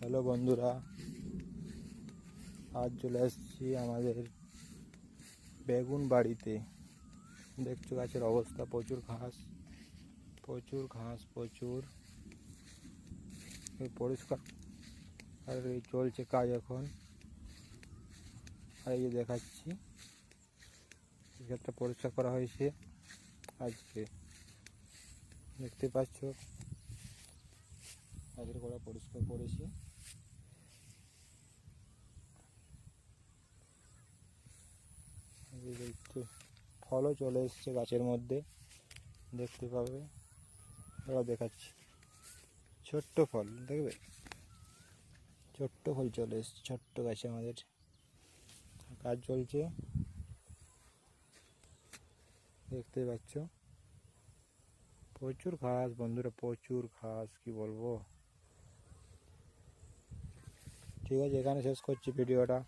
Hello বন্ধুরা, আজ চলে এসেছি আমাদের বেগুন বাড়িতে। দেখছো গাছের অবস্থা, প্রচুর ঘাস প্রচুর পরিষ্কার আর এই চলছে কাজ এখন। আর এই যে দেখাচ্ছি, ক্ষেতটা পরিষ্কার করা হয়েছে আজকে। দেখতে পাচ্ছ গাছের গোড়া পরিষ্কার করেছি। দেখতে ফলও চলে এসছে গাছের মধ্যে, দেখতে পাবে। এবার দেখাচ্ছি, ছোট্ট ফল দেখবে, ছোট্ট ফল চলে এসছে ছোট্ট গাছে আমাদের। কাজ চলছে, দেখতে পাচ্ছ। প্রচুর ঘাস বন্ধুরা, প্রচুর ঘাস, কি বলবো। ঠিক আছে, এখানে শেষ করছি ভিডিওটা।